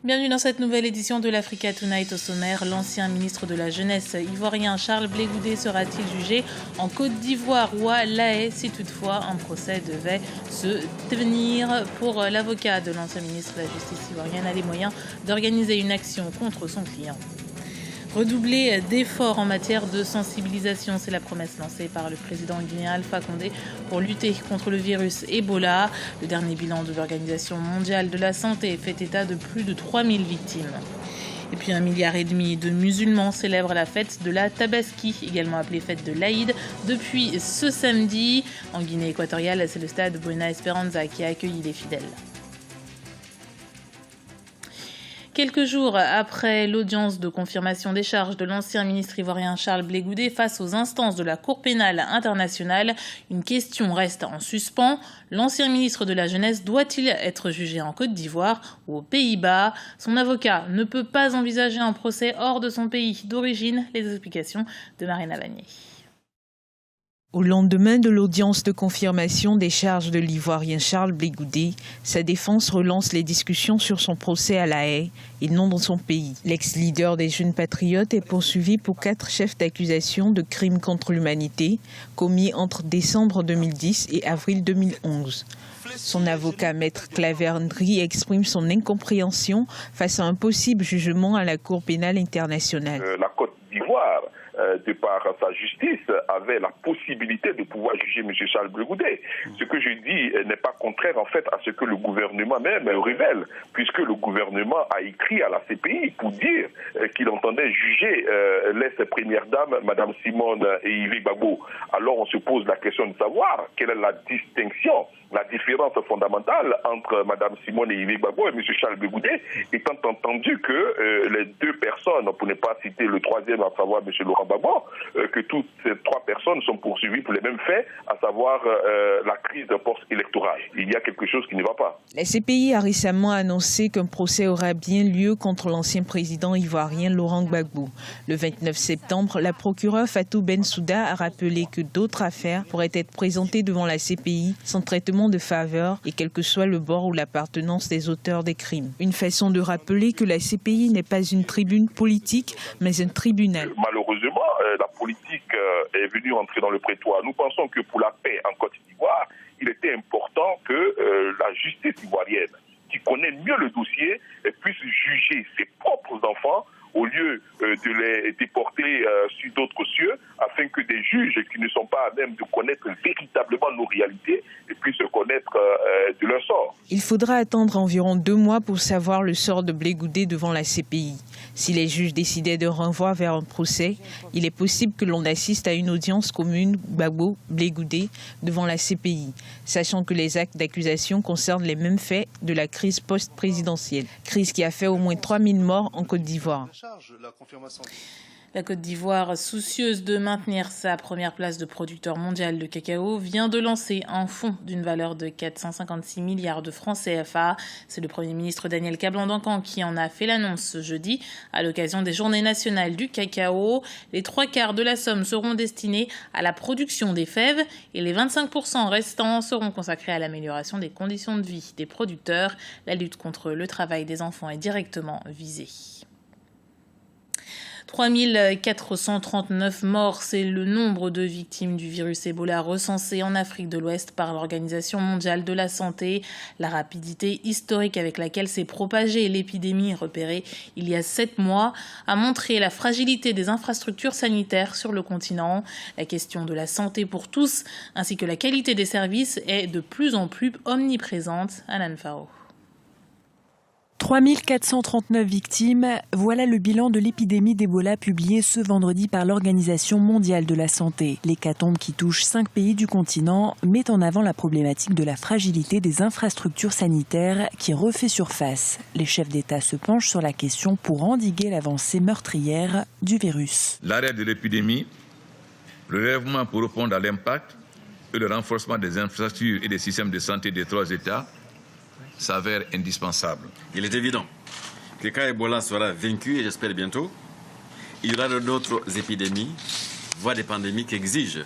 Bienvenue dans cette nouvelle édition de l'Africa Tonight. Au sommaire, l'ancien ministre de la Jeunesse ivoirien Charles Blé Goudé sera-t-il jugé en Côte d'Ivoire ou à La Haye si toutefois un procès devait se tenir? Pour l'avocat de l'ancien ministre de la Justice ivoirienne a les moyens d'organiser une action contre son client. Redoubler d'efforts en matière de sensibilisation, c'est la promesse lancée par le président guinéen Alpha Condé pour lutter contre le virus Ebola. Le dernier bilan de l'Organisation mondiale de la santé fait état de plus de 3000 victimes. Et puis 1,5 milliard de musulmans célèbrent la fête de la Tabaski, également appelée fête de l'Aïd, depuis ce samedi. En Guinée équatoriale, c'est le stade Buena Esperanza qui a accueilli les fidèles. Quelques jours après l'audience de confirmation des charges de l'ancien ministre ivoirien Charles Blé Goudé face aux instances de la Cour pénale internationale, une question reste en suspens. L'ancien ministre de la Jeunesse doit-il être jugé en Côte d'Ivoire ou aux Pays-Bas? Son avocat ne peut pas envisager un procès hors de son pays d'origine. Les explications de Marina Vanier. Au lendemain de l'audience de confirmation des charges de l'Ivoirien Charles Blé Goudé, sa défense relance les discussions sur son procès à La Haye et non dans son pays. L'ex-leader des Jeunes Patriotes est poursuivi pour 4 chefs d'accusation de crimes contre l'humanité commis entre décembre 2010 et avril 2011. Son avocat, Maître Claver Ndri, exprime son incompréhension face à un possible jugement à la Cour pénale internationale. La Côte d'Ivoire, de par sa justice, avait la possibilité de pouvoir juger M. Charles Blé Goudé. Ce que je dis n'est pas contraire en fait à ce que le gouvernement même révèle, puisque le gouvernement a écrit à la CPI pour dire qu'il entendait juger les premières dames, Mme Simone et Yves Gbagbo. Alors on se pose la question de savoir quelle est la distinction, la différence fondamentale entre Mme Simone et Yves Gbagbo et M. Charles Blé Goudé, étant entendu que les deux personnes, pour ne pas citer le troisième, à savoir M. Laurent Gbagbo, que toutes ces 3 personnes sont poursuivies pour les mêmes faits, à savoir la crise post-électorale. Il y a quelque chose qui ne va pas. La CPI a récemment annoncé qu'un procès aura bien lieu contre l'ancien président ivoirien Laurent Gbagbo. Le 29 septembre, la procureure Fatou Bensouda a rappelé que d'autres affaires pourraient être présentées devant la CPI sans traitement de faveur et quel que soit le bord ou l'appartenance des auteurs des crimes. Une façon de rappeler que la CPI n'est pas une tribune politique, mais un tribunal. Malheureusement, la politique est venue entrer dans le prétoire. Nous pensons que pour la paix en Côte d'Ivoire, il était important que la justice ivoirienne, qui connaît mieux le dossier, puisse juger ses propres enfants au lieu de les déporter sur d'autres cieux, afin que des juges qui ne sont pas à même de connaître véritablement nos réalités puissent connaître de leur sort. Il faudra attendre environ 2 mois pour savoir le sort de Blé Goudé devant la CPI. Si les juges décidaient de renvoi vers un procès, il est possible que l'on assiste à une audience commune Gbagbo-Blé Goudé devant la CPI, sachant que les actes d'accusation concernent les mêmes faits de la crise post-présidentielle, crise qui a fait au moins 3000 morts en Côte d'Ivoire. La Côte d'Ivoire, soucieuse de maintenir sa première place de producteur mondial de cacao, vient de lancer un fonds d'une valeur de 456 milliards de francs CFA. C'est le Premier ministre Daniel Kablan-Dankan qui en a fait l'annonce ce jeudi à l'occasion des Journées nationales du cacao. Les 3/4 de la somme seront destinés à la production des fèves et les 25% restants seront consacrés à l'amélioration des conditions de vie des producteurs. La lutte contre le travail des enfants est directement visée. 3439 morts, c'est le nombre de victimes du virus Ebola recensé en Afrique de l'Ouest par l'Organisation mondiale de la santé. La rapidité historique avec laquelle s'est propagée l'épidémie repérée il y a 7 mois a montré la fragilité des infrastructures sanitaires sur le continent. La question de la santé pour tous ainsi que la qualité des services est de plus en plus omniprésente. Anan Faro. 3439 victimes, voilà le bilan de l'épidémie d'Ebola publié ce vendredi par l'Organisation mondiale de la santé. L'hécatombe qui touche 5 pays du continent met en avant la problématique de la fragilité des infrastructures sanitaires qui refait surface. Les chefs d'État se penchent sur la question pour endiguer l'avancée meurtrière du virus. L'arrêt de l'épidémie, le relèvement pour répondre à l'impact et le renforcement des infrastructures et des systèmes de santé des 3 États s'avère indispensable. Il est évident que quand Ebola sera vaincu, et j'espère bientôt, il y aura d'autres épidémies, voire des pandémies qui exigent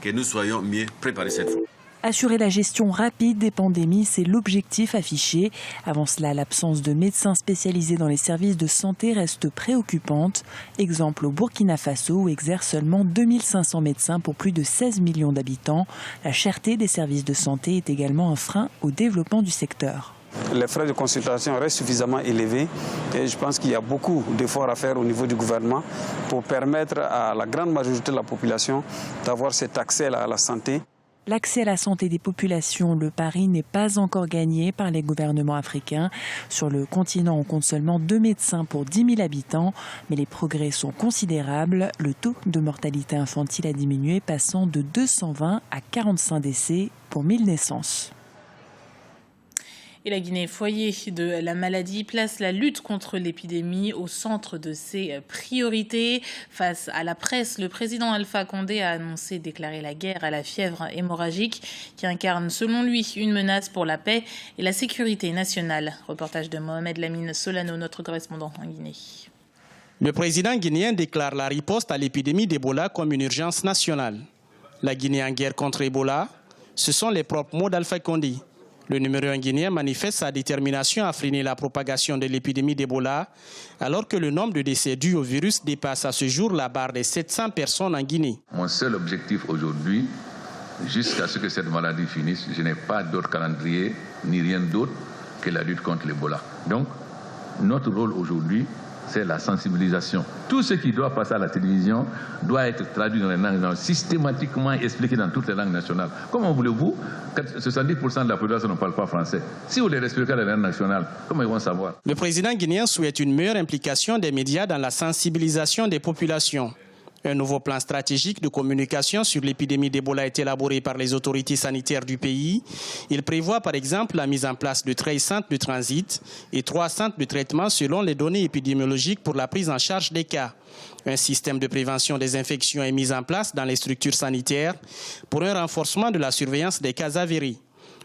que nous soyons mieux préparés cette fois. Assurer la gestion rapide des pandémies, c'est l'objectif affiché. Avant cela, l'absence de médecins spécialisés dans les services de santé reste préoccupante. Exemple au Burkina Faso, où exercent seulement 2500 médecins pour plus de 16 millions d'habitants. La cherté des services de santé est également un frein au développement du secteur. Les frais de consultation restent suffisamment élevés et je pense qu'il y a beaucoup d'efforts à faire au niveau du gouvernement pour permettre à la grande majorité de la population d'avoir cet accès à la santé. L'accès à la santé des populations, le pari n'est pas encore gagné par les gouvernements africains. Sur le continent, on compte seulement 2 médecins pour 10 000 habitants, mais les progrès sont considérables. Le taux de mortalité infantile a diminué, passant de 220 à 45 décès pour 1000 naissances. Et la Guinée, foyer de la maladie, place la lutte contre l'épidémie au centre de ses priorités. Face à la presse, le président Alpha Condé a annoncé déclarer la guerre à la fièvre hémorragique qui incarne, selon lui, une menace pour la paix et la sécurité nationale. Reportage de Mohamed Lamine Solano, notre correspondant en Guinée. Le président guinéen déclare la riposte à l'épidémie d'Ebola comme une urgence nationale. La Guinée en guerre contre Ebola, ce sont les propres mots d'Alpha Condé. Le numéro 1 guinéen manifeste sa détermination à freiner la propagation de l'épidémie d'Ebola, alors que le nombre de décès dus au virus dépasse à ce jour la barre des 700 personnes en Guinée. Mon seul objectif aujourd'hui, jusqu'à ce que cette maladie finisse, je n'ai pas d'autre calendrier, ni rien d'autre que la lutte contre l'Ebola. Donc, notre rôle aujourd'hui, c'est la sensibilisation. Tout ce qui doit passer à la télévision doit être traduit dans les langues, systématiquement expliqué dans toutes les langues nationales. Comment voulez-vous que 70% de la population ne parle pas français? Si vous les expliquez dans les langues nationales, comment ils vont savoir? Le président guinéen souhaite une meilleure implication des médias dans la sensibilisation des populations. Un nouveau plan stratégique de communication sur l'épidémie d'Ebola est élaboré par les autorités sanitaires du pays. Il prévoit par exemple la mise en place de 13 centres de transit et 3 centres de traitement selon les données épidémiologiques pour la prise en charge des cas. Un système de prévention des infections est mis en place dans les structures sanitaires pour un renforcement de la surveillance des cas avérés.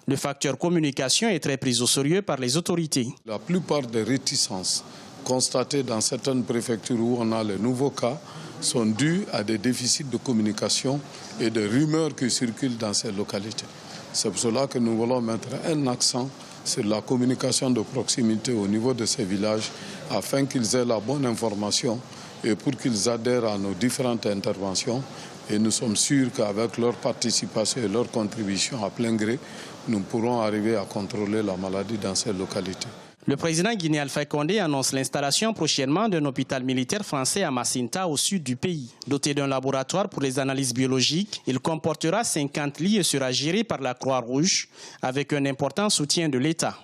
Le facteur communication est très pris au sérieux par les autorités. La plupart des réticences constatées dans certaines préfectures où on a les nouveaux cas sont dues à des déficits de communication et de rumeurs qui circulent dans ces localités. C'est pour cela que nous voulons mettre un accent sur la communication de proximité au niveau de ces villages afin qu'ils aient la bonne information et pour qu'ils adhèrent à nos différentes interventions. Et nous sommes sûrs qu'avec leur participation et leur contribution à plein gré, nous pourrons arriver à contrôler la maladie dans ces localités. Le président guinéen Alpha Condé annonce l'installation prochainement d'un hôpital militaire français à Macinta, au sud du pays. Doté d'un laboratoire pour les analyses biologiques, il comportera 50 lits et sera géré par la Croix-Rouge, avec un important soutien de l'État.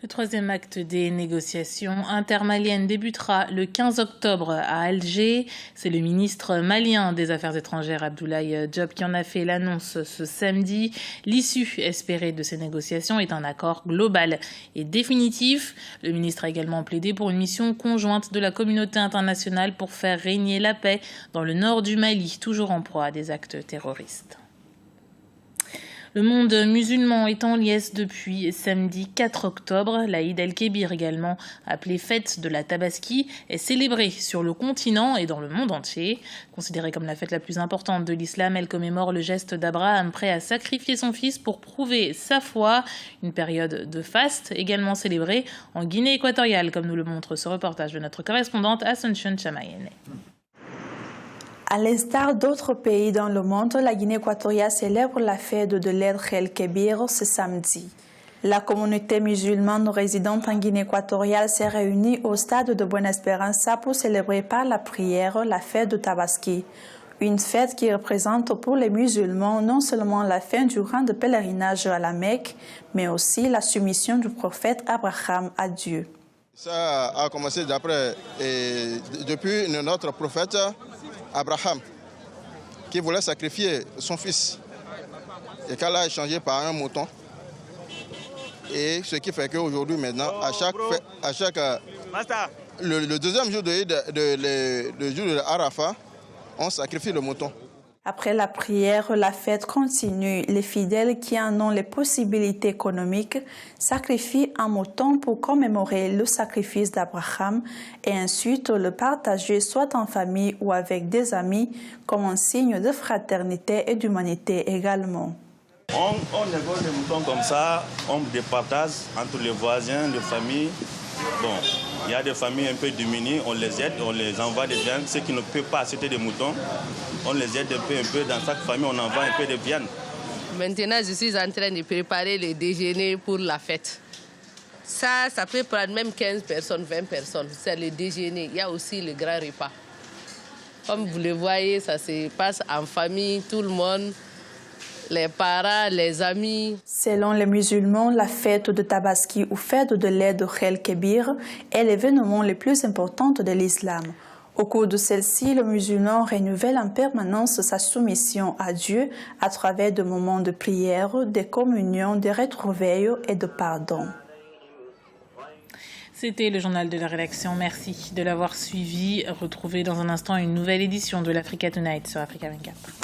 Le troisième acte des négociations intermaliennes débutera le 15 octobre à Alger. C'est le ministre malien des Affaires étrangères, Abdoulaye Diop, qui en a fait l'annonce ce samedi. L'issue espérée de ces négociations est un accord global et définitif. Le ministre a également plaidé pour une mission conjointe de la communauté internationale pour faire régner la paix dans le nord du Mali, toujours en proie à des actes terroristes. Le monde musulman est en liesse depuis samedi 4 octobre. L'Aïd el-Kébir, également appelée fête de la Tabaski, est célébrée sur le continent et dans le monde entier. Considérée comme la fête la plus importante de l'islam, elle commémore le geste d'Abraham prêt à sacrifier son fils pour prouver sa foi. Une période de faste également célébrée en Guinée équatoriale, comme nous le montre ce reportage de notre correspondante Asuncion Chamayene. À l'instar d'autres pays dans le monde, la Guinée équatoriale célèbre la fête de l'Aïd el-Kébir ce samedi. La communauté musulmane résidente en Guinée équatoriale s'est réunie au stade de Buena Esperanza pour célébrer par la prière la fête de Tabaski. Une fête qui représente pour les musulmans non seulement la fin du rang de pèlerinage à la Mecque, mais aussi la soumission du prophète Abraham à Dieu. Ça a commencé depuis notre prophète Abraham, qui voulait sacrifier son fils et qu'Allah a échangé par un mouton. Et ce qui fait qu'aujourd'hui, maintenant, le deuxième jour le jour de Arafat, on sacrifie le mouton. Après la prière, la fête continue. Les fidèles qui en ont les possibilités économiques sacrifient un mouton pour commémorer le sacrifice d'Abraham et ensuite le partager soit en famille ou avec des amis comme un signe de fraternité et d'humanité également. On négocie les moutons comme ça, on départage entre les voisins, les familles. Bon, il y a des familles un peu démunies, on les aide, on les envoie des viandes. Ceux qui ne peuvent pas acheter des moutons, on les aide un peu. Dans chaque famille, on envoie un peu de viande. Maintenant, je suis en train de préparer le déjeuner pour la fête. Ça peut prendre même 15 personnes, 20 personnes. C'est le déjeuner. Il y a aussi le grand repas. Comme vous le voyez, ça se passe en famille, tout le monde, les parents, les amis. Selon les musulmans, la fête de Tabaski ou fête de l'Aïd el-Kébir est l'événement le plus important de l'islam. Au cours de celle-ci, le musulman renouvelle en permanence sa soumission à Dieu à travers des moments de prière, de communion, de retrouvailles et de pardon. C'était le journal de la rédaction. Merci de l'avoir suivi. Retrouvez dans un instant une nouvelle édition de l'Africa Tonight sur Africa 24.